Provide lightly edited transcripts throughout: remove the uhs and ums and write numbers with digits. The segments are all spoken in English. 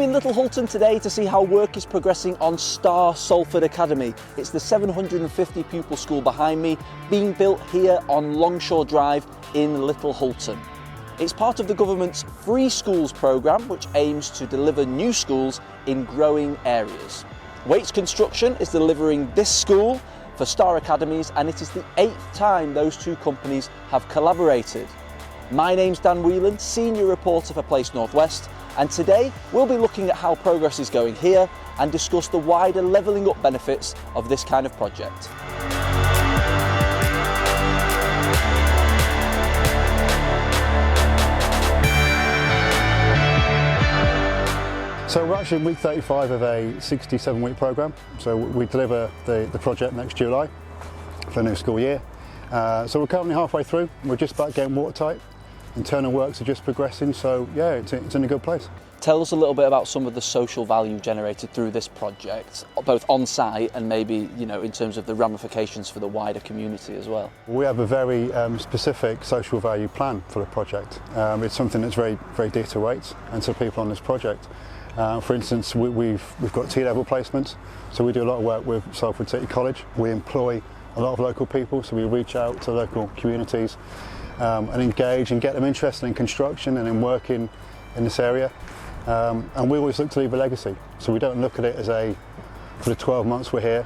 in Little Hulton today to see how work is progressing on Star Salford Academy. It's the 750 pupil school behind me, being built here on Longshore Drive in Little Hulton. It's part of the government's Free Schools programme, which aims to deliver new schools in growing areas. Wates Construction is delivering this school for Star Academies, and it is the 8th time those two companies have collaborated. My name's Dan Whelan, Senior Reporter for Place Northwest, and today we'll be looking at how progress is going here and discuss the wider levelling up benefits of this kind of project. So we're actually in week 35 of a 67-week programme. So we deliver the project next July for the new school year. So we're currently halfway through. We're just about getting watertight. Internal works are just progressing, so yeah, it's in a good place. Tell us a little bit about some of the social value generated through this project, both on site and maybe, in terms of the ramifications for the wider community as well. We have a very specific social value plan for the project. It's something that's very, very dear to Wates and to people on this project. For instance, we've got T-level placements, so we do a lot of work with Salford City College. We employ a lot of local people, so we reach out to local communities and engage and get them interested in construction and in working in this area. And we always look to leave a legacy, so we don't look at it as for the 12 months we're here.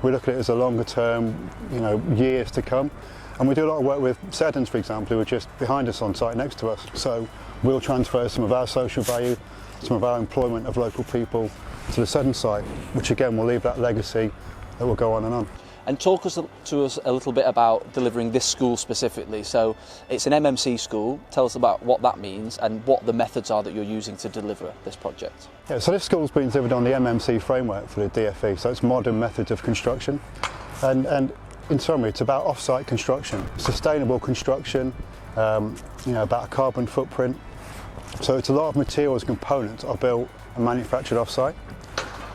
We look at it as a longer term, years to come. And we do a lot of work with Seddons, for example, who are just behind us on site next to us. So we'll transfer some of our social value, some of our employment of local people to the Seddon site, which again will leave that legacy that will go on and on. And talk to us a little bit about delivering this school specifically. So it's an MMC school. Tell us about what that means and what the methods are that you're using to deliver this project. Yeah, so this school's been delivered on the MMC framework for the DFE, so it's modern methods of construction. And in summary, it's about off-site construction, sustainable construction, about a carbon footprint. So it's a lot of materials and components are built and manufactured off-site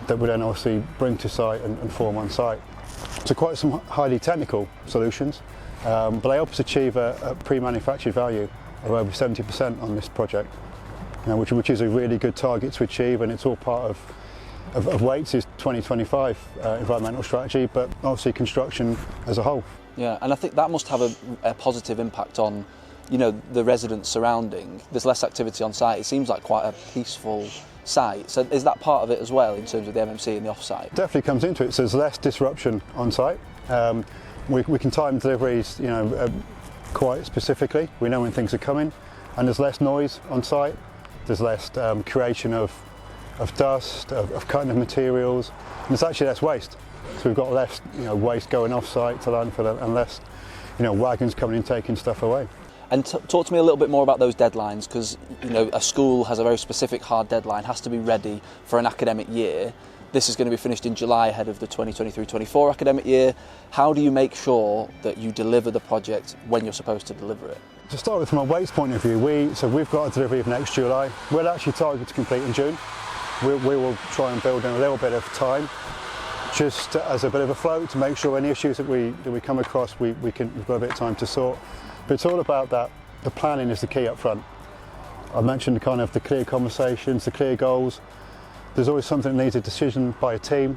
that we then obviously bring to site and form on site. So quite some highly technical solutions, but they help us achieve a pre-manufactured value of over 70% on this project, which is a really good target to achieve, and it's all part of Wates' 2025 environmental strategy, but obviously construction as a whole. Yeah, and I think that must have a positive impact on the residents surrounding. There's less activity on site. It seems like quite a peaceful site. So is that part of it as well in terms of the MMC and the off-site? Definitely comes into it. So there's less disruption on site. We can time deliveries, quite specifically. We know when things are coming, and there's less noise on site. There's less creation of dust, of cutting of materials, and there's actually less waste. So we've got less, waste going off-site to landfill, and less, wagons coming and taking stuff away. And talk to me a little bit more about those deadlines, because a school has a very specific hard deadline, has to be ready for an academic year. This is going to be finished in July ahead of the 2023-24 academic year. How do you make sure that you deliver the project when you're supposed to deliver it? To start with, from a Wates point of view, we've got a delivery of next July. We'll actually target to complete in June. We will try and build in a little bit of time, just as a bit of a float, to make sure any issues that we come across, we've got a bit of time to sort. But it's all about that. The planning is the key up front. I mentioned kind of the clear conversations, the clear goals. There's always something that needs a decision by a team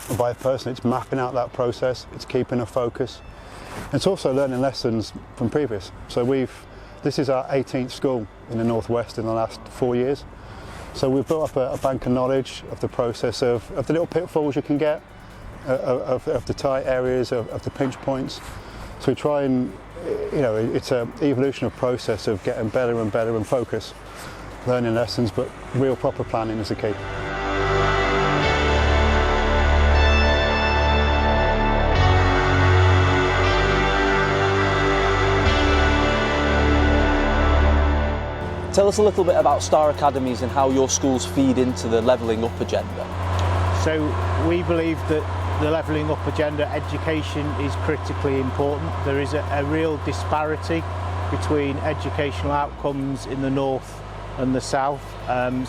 or by a person. It's mapping out that process. It's keeping a focus. It's also learning lessons from previous. So this is our 18th school in the Northwest in the last 4 years. So we've built up a bank of knowledge of the process of the little pitfalls you can get, of the tight areas, of the pinch points. So we try and, it's an evolution of process of getting better and better and focus, learning lessons, but real proper planning is the key. Tell us a little bit about Star Academies and how your schools feed into the levelling up agenda. So we believe that the levelling up agenda, education is critically important. There is a real disparity between educational outcomes in the north and the south.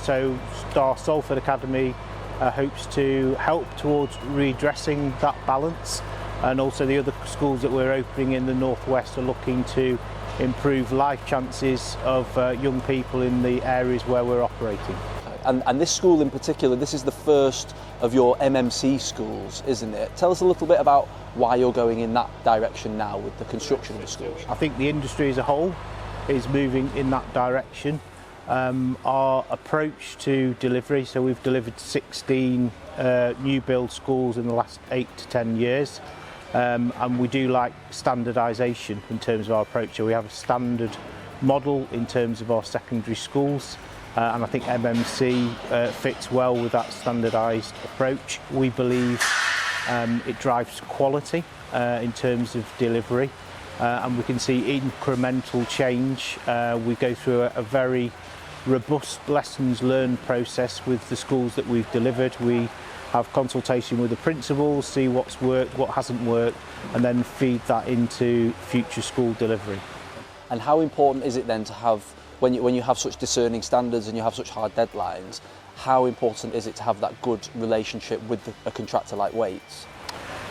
So Star Salford Academy hopes to help towards redressing that balance, and also the other schools that we're opening in the northwest are looking to improve life chances of young people in the areas where we're operating. And this school in particular, this is the first of your MMC schools, isn't it? Tell us a little bit about why you're going in that direction now with the construction of the schools. I think the industry as a whole is moving in that direction. Our approach to delivery, so we've delivered 16 new build schools in the last 8 to 10 years, and we do like standardisation in terms of our approach. So we have a standard model in terms of our secondary schools, and I think MMC fits well with that standardised approach. We believe it drives quality in terms of delivery, and we can see incremental change. We go through a very robust lessons learned process with the schools that we've delivered. We have consultation with the principals, see what's worked, what hasn't worked, and then feed that into future school delivery. And how important is it then to have, when you have such discerning standards and you have such hard deadlines, how important is it to have that good relationship with a contractor like Wates?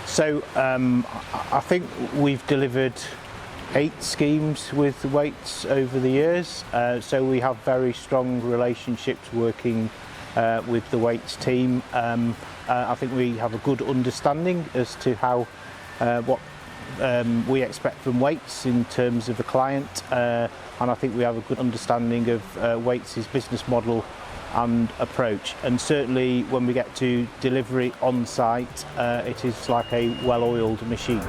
So I think we've delivered 8 schemes with Wates over the years, so we have very strong relationships working with the Wates team. I think we have a good understanding as to how what we expect from Wates in terms of the client, and I think we have a good understanding of Wates' business model and approach. And certainly when we get to delivery on site, it is like a well-oiled machine.